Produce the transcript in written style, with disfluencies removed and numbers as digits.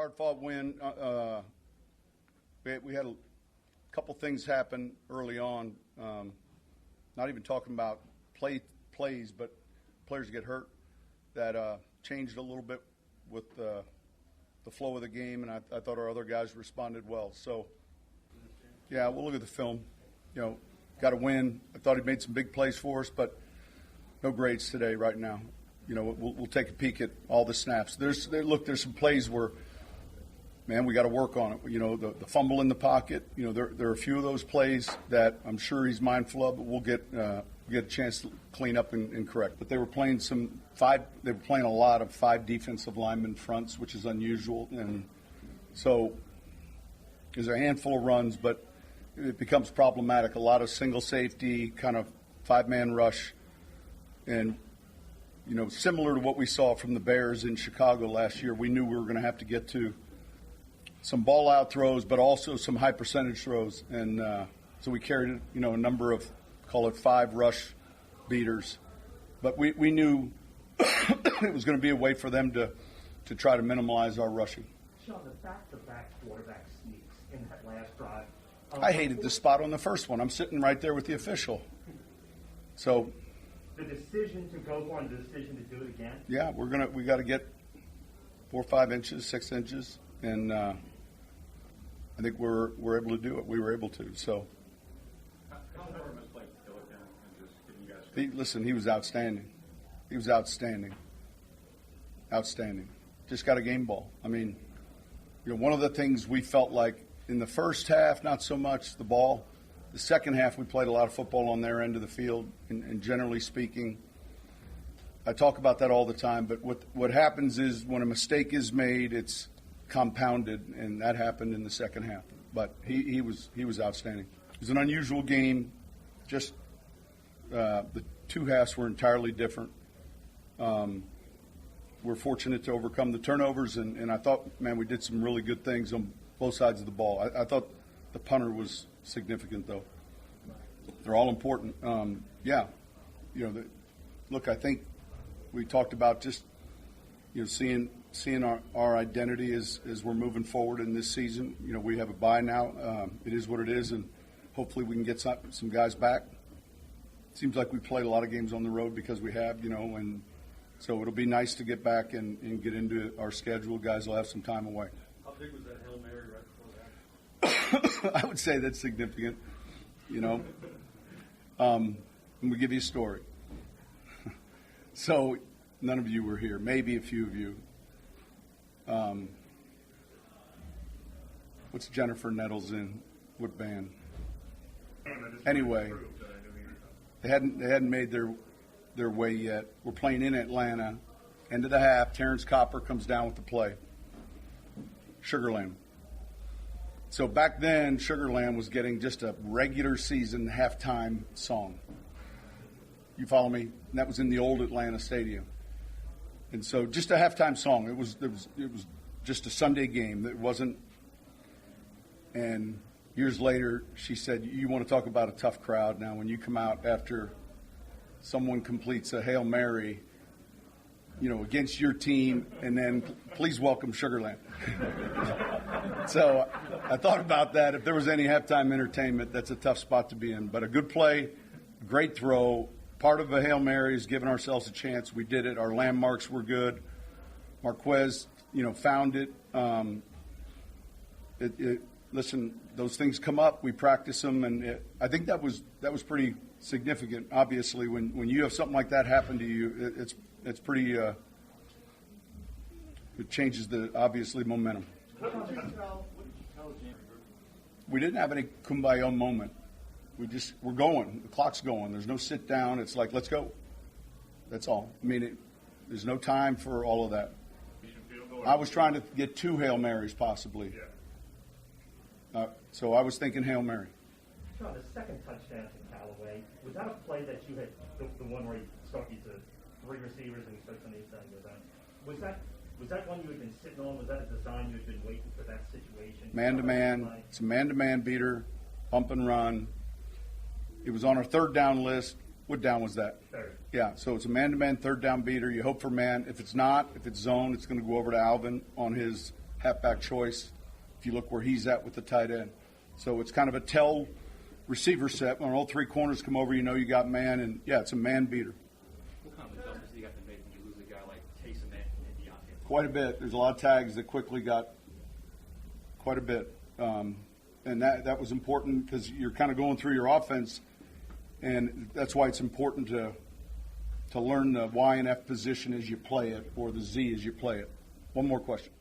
hard-fought win. We had a couple things happen early on. Not even talking about plays, but players get hurt. That changed a little bit with the flow of the game, and I thought our other guys responded well. So, yeah, we'll look at the film. You know, got to win. I thought he made some big plays for us, but no grades today right now. You know, we'll take a peek at all the snaps. There's some plays where, man, we got to work on it. You know, the fumble in the pocket. You know, there are a few of those plays that I'm sure he's mindful of, but we'll get a chance to clean up and correct. But they were playing a lot of 5 defensive lineman fronts, which is unusual, and so there's a handful of runs, but it becomes problematic. A lot of single safety, kind of 5-man rush, and you know, similar to what we saw from the Bears in Chicago last year, we knew we were going to have to get to some ball-out throws, but also some high-percentage throws. And so we carried, you know, a number of, call it 5 rush beaters. But we knew it was going to be a way for them to try to minimize our rushing. Sean, the back-to-back quarterback sneaks in that last drive. I hated the spot on the first one. I'm sitting right there with the official. So the decision to go for and the decision to do it again? Yeah, we got to get 4 or 5 inches, 6 inches, and I think we're able to do it. We were able to. So. Listen, he was outstanding. He was outstanding. Outstanding. Just got a game ball. I mean, you know, one of the things we felt like in the first half, not so much the ball. The second half, we played a lot of football on their end of the field, and generally speaking, I talk about that all the time, but what happens is when a mistake is made, it's compounded, and that happened in the second half. But he was outstanding. It was an unusual game. Just the 2 halves were entirely different. We're fortunate to overcome the turnovers, and I thought, man, we did some really good things on both sides of the ball. I thought the punter was significant, though. They're all important. Yeah, you know, look, I think we talked about just, you know, seeing our identity as we're moving forward in this season. You know, we have a bye now. It is what it is, and hopefully we can get some guys back. Seems like we played a lot of games on the road because we have, you know, and so it'll be nice to get back and get into our schedule. Guys will have some time away. How big was that Hail Mary right before that? I would say that's significant, you know. I'm going to give you a story. So none of you were here, maybe a few of you. What's Jennifer Nettles in? What band? Anyway, they hadn't made their way yet. We're playing in Atlanta. End of the half, Terrence Copper comes down with the play. Sugarland. So back then, Sugarland was getting just a regular season halftime song. You follow me? And that was in the old Atlanta Stadium. And so just a halftime song. It was just a Sunday game. It wasn't. And years later, she said, "You want to talk about a tough crowd now? When you come out after someone completes a Hail Mary, you know, against your team, and then please welcome Sugarland." So I thought about that. If there was any halftime entertainment, that's a tough spot to be in. But a good play, great throw. Part of a Hail Mary is giving ourselves a chance. We did it. Our landmarks were good. Marquez, you know, found it. Listen, those things come up. We practice them, and I think that was pretty significant. Obviously, when you have something like that happen to you, it's pretty. It changes the obviously momentum. What did you tell Jim? We didn't have any kumbaya moment. We're going. The clock's going. There's no sit down. It's like, let's go. That's all. I mean, there's no time for all of that. I was trying to get 2 Hail Marys possibly. Yeah. So I was thinking Hail Mary. Sean, the second touchdown to Callaway, was that a play that you had, the one where he started to 3 receivers and he starts on the inside and goes on? Was that one you had been sitting on? Was that a design you had been waiting for that situation? Man-to-man. It's a man-to-man beater, bump and run. It was on our 3rd down list. What down was that? 3rd. Yeah, so it's a man-to-man 3rd down beater. You hope for man. If it's not, if it's zone, it's going to go over to Alvin on his halfback choice. If you look where he's at with the tight end. So it's kind of a tell receiver set. When all three corners come over, you know you got man, and yeah, it's a man beater. What kind of adjustments do you have to make when you lose a guy like Taysom and Deontay? Quite a bit. There's a lot of tags that quickly got quite a bit. And that was important because you're kind of going through your offense, and that's why it's important to learn the Y and F position as you play it, or the Z as you play it. One more question.